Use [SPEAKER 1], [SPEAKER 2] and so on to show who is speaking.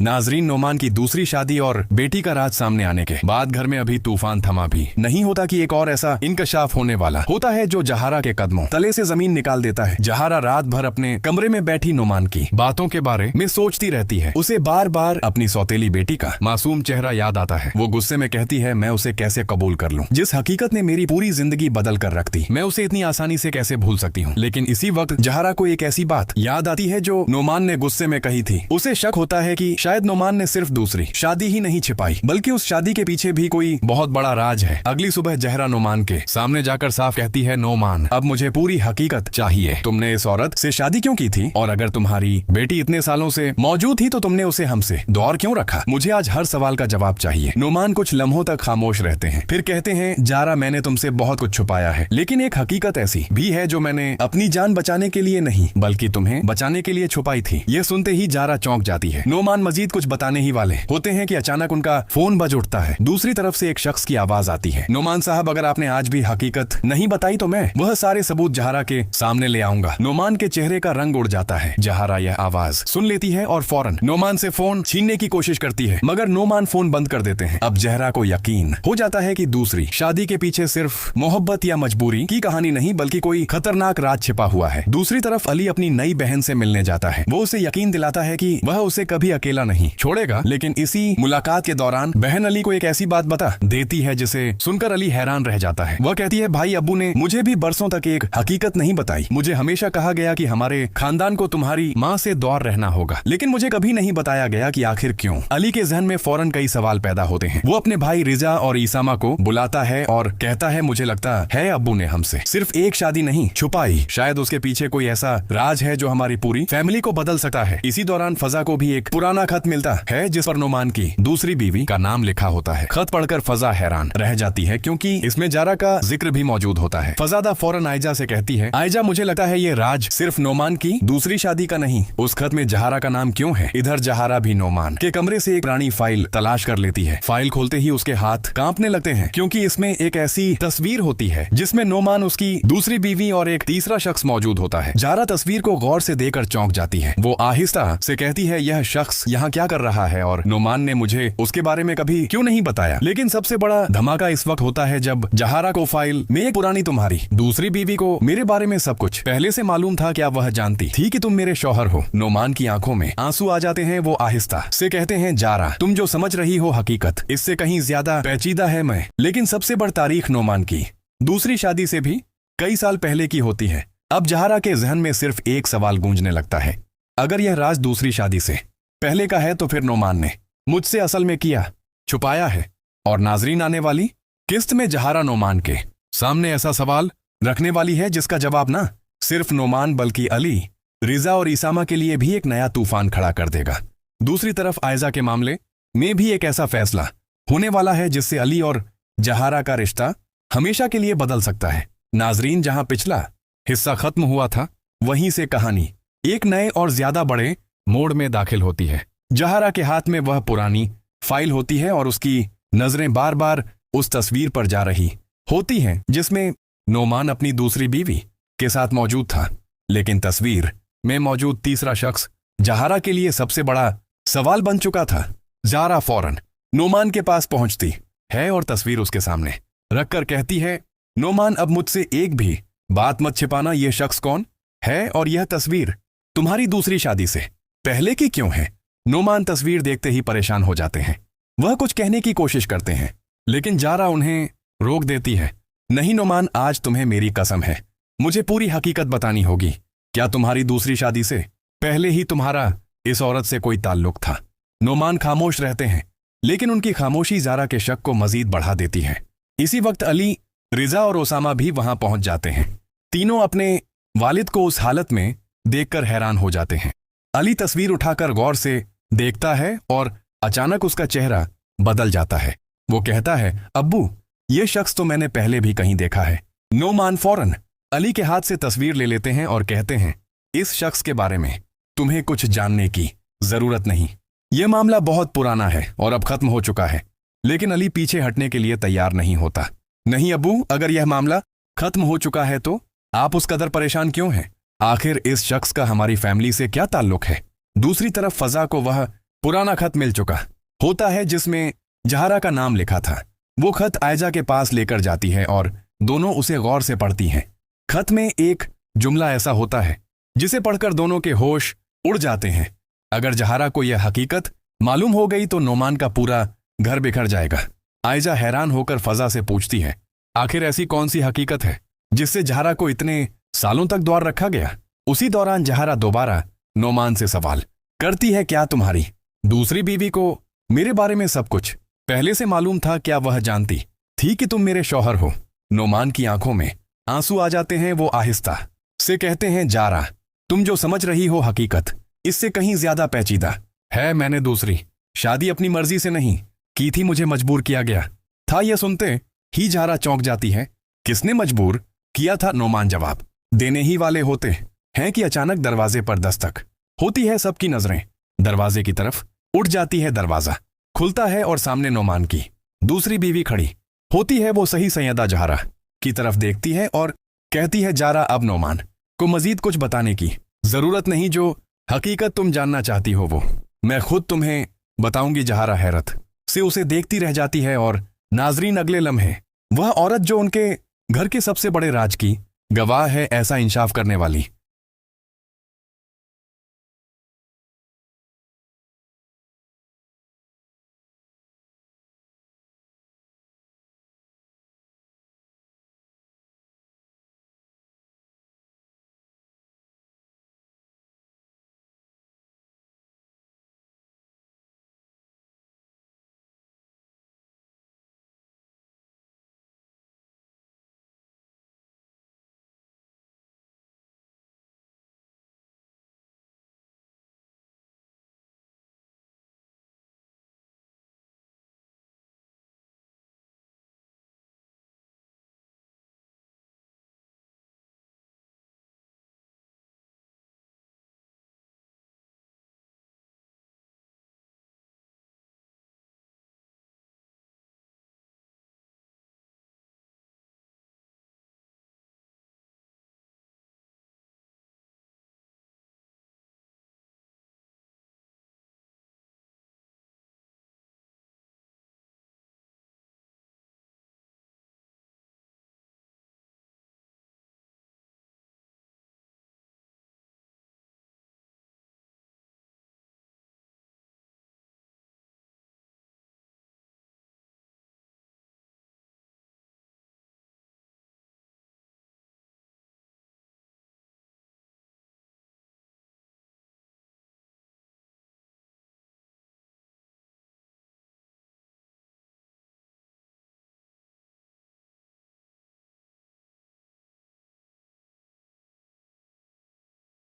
[SPEAKER 1] नाजरीन, नोमान की दूसरी शादी और बेटी का राज सामने आने के बाद घर में अभी तूफान थमा भी नहीं होता कि एक और ऐसा इंकशाफ होने वाला होता है जो जहारा के कदमों तले से जमीन निकाल देता है। जहारा रात भर अपने कमरे में बैठी नोमान की बातों के बारे में सोचती रहती है। उसे बार बार अपनी सौतेली बेटी का मासूम चेहरा याद आता है। वो गुस्से में कहती है, मैं उसे कैसे कबूल कर लूं? जिस हकीकत ने मेरी पूरी जिंदगी बदल कर रख दी, मैं उसे इतनी आसानी से कैसे भूल सकती हूँ? लेकिन इसी वक्त जहारा को एक ऐसी बात याद आती है जो नोमान ने गुस्से में कही थी। उसे शक होता है कि शायद नोमान ने सिर्फ दूसरी शादी ही नहीं छिपाई, बल्कि उस शादी के पीछे भी कोई बहुत बड़ा राज है। अगली सुबह जहरा नोमान के सामने जाकर साफ कहती है, नोमान, अब मुझे पूरी हकीकत चाहिए। तुमने इस औरत से शादी क्यों की थी? और अगर तुम्हारी बेटी इतने सालों से मौजूद थी तो तुमने उसे हमसे दूर क्यों रखा? मुझे आज हर सवाल का जवाब चाहिए। नोमान कुछ लम्हों तक खामोश रहते हैं, फिर कहते हैं, जारा, मैंने तुमसे बहुत कुछ छुपाया है, लेकिन एक हकीकत ऐसी भी है जो मैंने अपनी जान बचाने के लिए नहीं बल्कि तुम्हें बचाने के लिए छुपाई थी। यह सुनते ही जारा चौंक जाती है। नोमान मजीद कुछ बताने ही वाले होते हैं कि अचानक उनका फोन बज उठता है। दूसरी तरफ से एक शख्स की आवाज आती है, नोमान साहब, अगर आपने आज भी हकीकत नहीं बताई तो मैं वह सारे सबूत जहारा के सामने ले आऊंगा। नोमान के चेहरे का रंग उड़ जाता है। जहारा यह आवाज सुन लेती है और फौरन नोमान से फोन छीनने की कोशिश करती है, मगर नोमान फोन बंद कर देते हैं। अब जहरा को यकीन हो जाता है कि दूसरी शादी के पीछे सिर्फ मोहब्बत या मजबूरी की कहानी नहीं बल्कि कोई खतरनाक राज छिपा हुआ है। दूसरी तरफ अली अपनी नई बहन से मिलने जाता है। वो उसे यकीन दिलाता है कि वह उसे कभी अकेला नहीं छोड़ेगा, लेकिन इसी मुलाकात के दौरान बहन अली को एक ऐसी बात बता देती है जिसे सुनकर अली हैरान रह जाता है। वह कहती है, भाई, अब्बू ने मुझे भी बरसों तक एक हकीकत नहीं बताई। मुझे हमेशा कहा गया कि हमारे खानदान को तुम्हारी माँ से दूर रहना होगा, लेकिन मुझे कभी नहीं बताया गया कि आखिर क्यों। अली के जहन में फौरन कई सवाल पैदा होते हैं। वो अपने भाई रिजा और ईसामा को बुलाता है और कहता है, मुझे लगता है अब्बू ने हमसे सिर्फ एक शादी नहीं छुपाई, शायद उसके पीछे कोई ऐसा राज है जो हमारी पूरी फैमिली को बदल सकता है। इसी दौरान फजा को भी एक पुराना खत मिलता है जिस पर नोमान की दूसरी बीवी का नाम लिखा होता है। खत पढ़कर फजा हैरान रह जाती है क्योंकि इसमें जारा का जिक्र भी मौजूद होता है। फजादा फौरन आयजा से कहती है, आयजा, मुझे लगता है ये राज सिर्फ नोमान की दूसरी शादी का नहीं। उस खत में जहारा का नाम क्यों है? इधर जहारा भी नोमान के कमरे से एक पुरानी फाइल तलाश कर लेती है। फाइल खोलते ही उसके हाथ कांपने लगते हैं क्योंकि इसमें एक ऐसी तस्वीर होती है जिसमें नोमान, उसकी दूसरी बीवी और एक तीसरा शख्स मौजूद होता है। जारा तस्वीर को गौर से देखकर चौंक जाती है। वो आहिस्ता से कहती है, यह शख्स यहाँ क्या कर रहा है और नोमान ने मुझे उसके बारे में कभी क्यों नहीं बताया? लेकिन सबसे बड़ा धमाका इस वक्त होता है जब जहारा को फाइल में एक पुरानी तुम्हारी दूसरी बीवी को मेरे बारे में सब कुछ पहले से मालूम था। क्या वह जानती थी कि तुम मेरे शौहर हो? नोमान की आंखों में आंसू आ जाते हैं। वो आहिस्ता से कहते हैं, जारा, तुम जो समझ रही हो हकीकत इससे कहीं ज्यादा पेचीदा है मैं। लेकिन सबसे बड़ी तारीख नोमान की दूसरी शादी से भी कई साल पहले की होती है। अब जहारा के जहन में सिर्फ एक सवाल गूंजने लगता है, अगर यह राज दूसरी शादी से पहले का है तो फिर नोमान ने मुझसे असल में किया छुपाया है? और नाजरीन, आने वाली किस्त में जहारा नोमान के सामने ऐसा सवाल रखने वाली है जिसका जवाब ना सिर्फ नोमान बल्कि अली, रिजा और ईसामा के लिए भी एक नया तूफान खड़ा कर देगा। दूसरी तरफ आयजा के मामले में भी एक ऐसा फैसला होने वाला है जिससे अली और जहारा का रिश्ता हमेशा के लिए बदल सकता है। नाजरीन, जहां पिछला हिस्सा खत्म हुआ था वहीं से कहानी एक नए और ज्यादा बड़े मोड़ में दाखिल होती है। जहारा के हाथ में वह पुरानी फाइल होती है और उसकी नजरें बार बार उस तस्वीर पर जा रही होती हैं जिसमें नोमान अपनी दूसरी बीवी के साथ मौजूद था। लेकिन तस्वीर में मौजूद तीसरा शख्स जहारा के लिए सबसे बड़ा सवाल बन चुका था। जारा फौरन नोमान के पास पहुंचती है और तस्वीर उसके सामने रखकर कहती है, नोमान, अब मुझसे एक भी बात मत छिपाना। यह शख्स कौन है और यह तस्वीर तुम्हारी दूसरी शादी से पहले की क्यों है? नोमान तस्वीर देखते ही परेशान हो जाते हैं। वह कुछ कहने की कोशिश करते हैं लेकिन जारा उन्हें रोक देती है। नहीं नोमान, आज तुम्हें मेरी कसम है, मुझे पूरी हकीकत बतानी होगी। क्या तुम्हारी दूसरी शादी से पहले ही तुम्हारा इस औरत से कोई ताल्लुक था? नोमान खामोश रहते हैं लेकिन उनकी खामोशी जारा के शक को मजीद बढ़ा देती है। इसी वक्त अली, रिजा और ओसामा भी वहां पहुंच जाते हैं। तीनों अपने वालिद को उस हालत में देखकर हैरान हो जाते हैं। अली तस्वीर उठाकर गौर से देखता है और अचानक उसका चेहरा बदल जाता है। वो कहता है, अब्बू, ये शख्स तो मैंने पहले भी कहीं देखा है। नोमान फौरन अली के हाथ से तस्वीर ले लेते हैं और कहते हैं, इस शख्स के बारे में तुम्हें कुछ जानने की जरूरत नहीं। यह मामला बहुत पुराना है और अब खत्म हो चुका है। लेकिन अली पीछे हटने के लिए तैयार नहीं होता। नहीं अब्बू, अगर यह मामला खत्म हो चुका है तो आप उस कदर परेशान क्यों हैं? आखिर इस शख्स का हमारी फैमिली से क्या ताल्लुक है? दूसरी तरफ फजा को वह पुराना खत मिल चुका होता है जिसमें जहारा का नाम लिखा था। वो खत आयजा के पास लेकर जाती है और दोनों उसे गौर से पढ़ती हैं। खत में एक जुमला ऐसा होता है जिसे पढ़कर दोनों के होश उड़ जाते हैं। अगर जहारा को यह हकीकत मालूम हो गई तो नोमान का पूरा घर बिखर जाएगा। आयजा हैरान होकर फजा से पूछती है, आखिर ऐसी कौन सी हकीकत है जिससे जहारा को इतने सालों तक द्वार रखा गया? उसी दौरान जहारा दोबारा नोमान से सवाल करती है, क्या तुम्हारी दूसरी बीवी को मेरे बारे में सब कुछ पहले से मालूम था? क्या वह जानती थी कि तुम मेरे शौहर हो? नोमान की आंखों में आंसू आ जाते हैं। वो आहिस्ता से कहते हैं, जारा, तुम जो समझ रही हो हकीकत इससे कहीं ज्यादा पेचीदा है। मैंने दूसरी शादी अपनी मर्जी से नहीं की थी, मुझे मजबूर किया गया था। यह सुनते ही जारा चौंक जाती है। किसने मजबूर किया था? नोमान जवाब देने ही वाले होते हैं कि अचानक दरवाजे पर दस्तक होती है। सबकी नजरें दरवाजे की तरफ उठ जाती है। दरवाजा खुलता है और सामने नोमान की दूसरी बीवी खड़ी होती है। वो सही सैयदा जहारा की तरफ देखती है और कहती है, जारा, अब नोमान को मजीद कुछ बताने की जरूरत नहीं। जो हकीकत तुम जानना चाहती हो वो मैं खुद तुम्हें बताऊंगी। जहारा हैरत से उसे देखती रह जाती है और नाजरीन अगले लम्हे वह औरत जो उनके घर के सबसे बड़े राज की गवाह है, ऐसा इंसाफ करने वाली